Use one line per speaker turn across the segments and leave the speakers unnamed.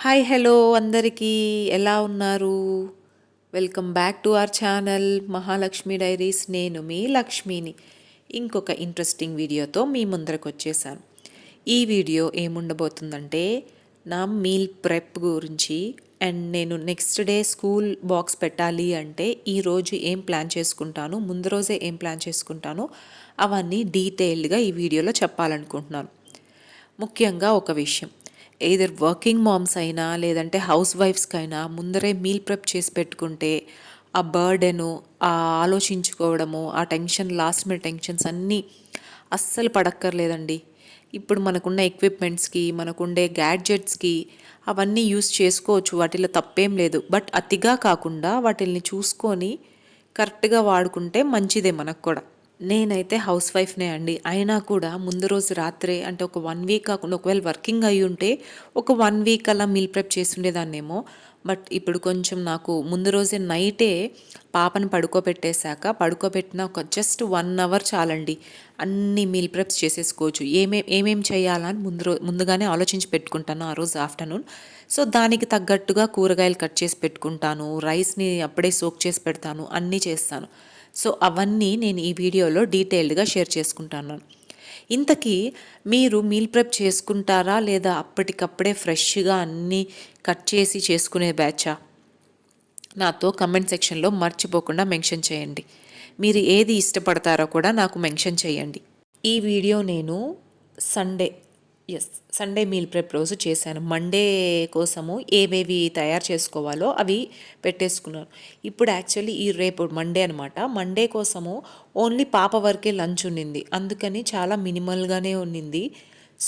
Hi hello అందరికీ ఎలా ఉన్నారు? Welcome back to our channel Mahalakshmi diaries. నేను మీ లక్ష్మిని ఇంకొక ఇంట్రెస్టింగ్ వీడియోతో మీ ముందరకు వచ్చేసాను. ఈ వీడియో ఏముండబోతుందంటే నా మీల్ ప్రెప్ గురించి అండ్ నేను నెక్స్ట్ డే స్కూల్ బాక్స్ పెట్టాలి అంటే ఈరోజు ఏం ప్లాన్ చేసుకుంటాను, ముందు రోజే ఏం ప్లాన్ చేసుకుంటానో అవన్నీ డీటెయిల్డ్గా ఈ వీడియోలో చెప్పాలనుకుంటున్నాను. ముఖ్యంగా ఒక విషయం, ఎయిదర్ వర్కింగ్ మామ్స్ అయినా లేదంటే హౌస్ వైఫ్స్కైనా ముందరే మీల్ ప్రెప్ చేసి పెట్టుకుంటే ఆ బర్డెను, ఆ ఆలోచించుకోవడము, ఆ టెన్షన్, లాస్ట్ మినిట్ టెన్షన్స్ అన్నీ అస్సలు పడక్కర్లేదండి. ఇప్పుడు మనకున్న ఎక్విప్మెంట్స్కి, మనకుండే గ్యాడ్జెట్స్కి అవన్నీ యూస్ చేసుకోవచ్చు, వాటిలో తప్పేం లేదు. బట్ అతిగా కాకుండా వాటిల్ని చూసుకొని కరెక్ట్గా వాడుకుంటే మంచిదే మనకు కూడా. నేనైతే హౌస్ వైఫ్నే అండి. అయినా కూడా ముందు రోజు రాత్రే, అంటే ఒక 1 వీక్ కాకుండా ఒకవేళ వర్కింగ్ అయ్యి ఉంటే ఒక 1 వీక్ అలా మీల్ ప్రెప్ చేసుండేదాన్నేమో. బట్ ఇప్పుడు కొంచెం నాకు ముందు రోజే నైటే పాపను పడుకోబెట్టిన ఒక జస్ట్ 1 అవర్ చాలండి. అన్ని మీల్ ప్రెప్స్ చేసేసుకోవచ్చు. ఏమేం చేయాలని ముందుగానే ఆలోచించి పెట్టుకుంటాను ఆ రోజు ఆఫ్టర్నూన్. సో దానికి తగ్గట్టుగా కూరగాయలు కట్ చేసి పెట్టుకుంటాను, రైస్ని అప్పుడే సోక్ చేసి పెడతాను, అన్నీ చేస్తాను. సో అవన్నీ నేను ఈ వీడియోలో డీటెయిల్డ్గా షేర్ చేసుకుంటాను. ఇంతకీ మీరు మీల్ ప్రెప్ చేసుకుంటారా లేదా అప్పటికప్పుడే ఫ్రెష్గా అన్నీ కట్ చేసి చేసుకునే బ్యాచా? నాతో కమెంట్ సెక్షన్లో మర్చిపోకుండా మెన్షన్ చేయండి. మీరు ఏది ఇష్టపడతారో కూడా నాకు మెన్షన్ చేయండి. ఈ వీడియో నేను సండే సండే మీల్ ప్రెప్ రోజు చేశాను. మండే కోసము ఏవేవి తయారు చేసుకోవాలో అవి పెట్టేసుకున్నాను. ఇప్పుడు యాక్చువల్లీ రేపు మండే అనమాట. మండే కోసము ఓన్లీ పాప వరకే లంచ్ ఉండింది, అందుకని చాలా మినిమల్గానే ఉండింది.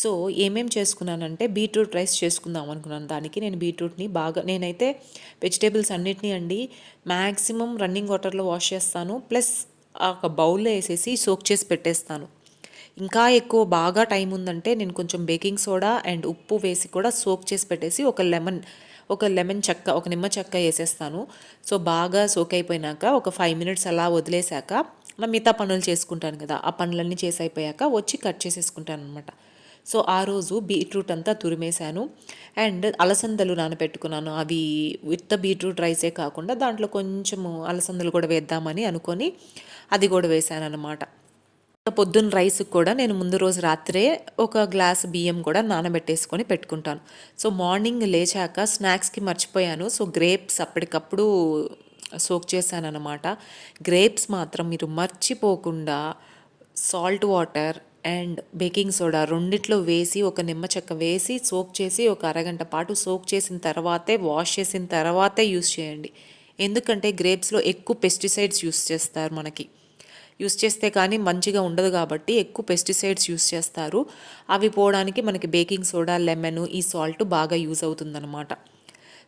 సో ఏమేం చేసుకున్నానంటే బీట్రూట్ రైస్ చేసుకుందాం అనుకున్నాను. దానికి నేను బీట్రూట్ని నేనైతే వెజిటేబుల్స్ అన్నిటినీ అండి మ్యాక్సిమం రన్నింగ్ వాటర్లో వాష్ చేస్తాను, ప్లస్ ఒక బౌల్లో వేసేసి సోక్ చేసి పెట్టేస్తాను. ఇంకా ఎక్కువ బాగా టైం ఉందంటే నేను కొంచెం బేకింగ్ సోడా అండ్ ఉప్పు వేసి కూడా సోక్ చేసి పెట్టేసి ఒక నిమ్మ చెక్క వేసేస్తాను. సో బాగా సోక్ అయిపోయినాక ఒక 5 మినిట్స్ అలా వదిలేశాక నా మిగతా పనులు చేసుకుంటాను కదా, ఆ పనులన్నీ చేసి అయిపోయాక వచ్చి కట్ చేసేసుకుంటాను అనమాట. సో ఆ రోజు బీట్రూట్ అంతా తురిమేశాను అండ్ అలసందలు నానబెట్టుకున్నాను. అవి విత్ బీట్రూట్ రైసే కాకుండా దాంట్లో కొంచెము అలసందలు కూడా వేద్దామని అనుకొని అది కూడా వేసాను అనమాట. పొద్దున్న రైస్కి కూడా నేను ముందు రోజు రాత్రే ఒక గ్లాస్ బియ్యం కూడా నానబెట్టేసుకొని పెట్టుకుంటాను. సో మార్నింగ్ లేచాక స్నాక్స్కి మర్చిపోయాను. సో గ్రేప్స్ అప్పటికప్పుడు సోక్ చేశాను అనమాట. గ్రేప్స్ మాత్రం మీరు మర్చిపోకుండా salt water and baking soda రెండిట్లో వేసి ఒక నిమ్మ చెక్క వేసి సోక్ చేసి ఒక అరగంట పాటు సోక్ చేసిన తర్వాతే, వాష్ చేసిన తర్వాతే యూస్ చేయండి. ఎందుకంటే గ్రేప్స్లో ఎక్కువ పెస్టిసైడ్స్ యూస్ చేస్తే కానీ మంచిగా ఉండదు కాబట్టి ఎక్కువ పెస్టిసైడ్స్ యూస్ చేస్తారు. అవి పోవడానికి మనకి బేకింగ్ సోడా, లెమన్, ఈ సాల్ట్ బాగా యూజ్ అవుతుందన్నమాట.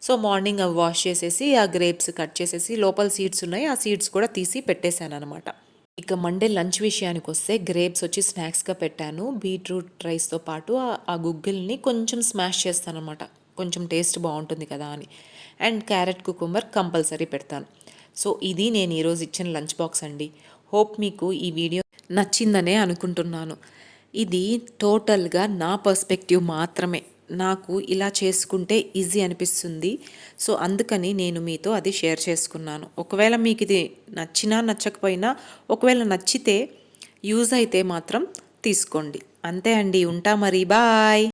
సో మార్నింగ్ అవి వాష్ చేసేసి ఆ గ్రేప్స్ కట్ చేసేసి లోపల సీడ్స్ ఉన్నాయి, ఆ సీడ్స్ కూడా తీసి పెట్టేశాను అనమాట. ఇక మండే లంచ్ విషయానికి వస్తే గ్రేప్స్ వచ్చి స్నాక్స్గా పెట్టాను. బీట్రూట్ రైస్తో పాటు ఆ గుగ్గిల్ని కొంచెం స్మాష్ చేస్తాను అనమాట, కొంచెం టేస్ట్ బాగుంటుంది కదా అని. అండ్ క్యారెట్, కుకుంబర్ కంపల్సరీ పెడతాను. సో ఇది నేను ఈరోజు ఇచ్చిన లంచ్ బాక్స్ అండి. హోప్ మీకు ఈ వీడియో నచ్చిందనే అనుకుంటున్నాను. ఇది టోటల్గా నా పర్స్పెక్టివ్ మాత్రమే. నాకు ఇలా చేసుకుంటే ఈజీ అనిపిస్తుంది. సో అందుకని నేను మీతో అది షేర్ చేసుకున్నాను. ఒకవేళ మీకు ఇది నచ్చినా నచ్చకపోయినా, ఒకవేళ నచ్చితే యూజ్ అయితే మాత్రం తీసుకోండి. అంతే అండి, ఉంటా మరి, బాయ్.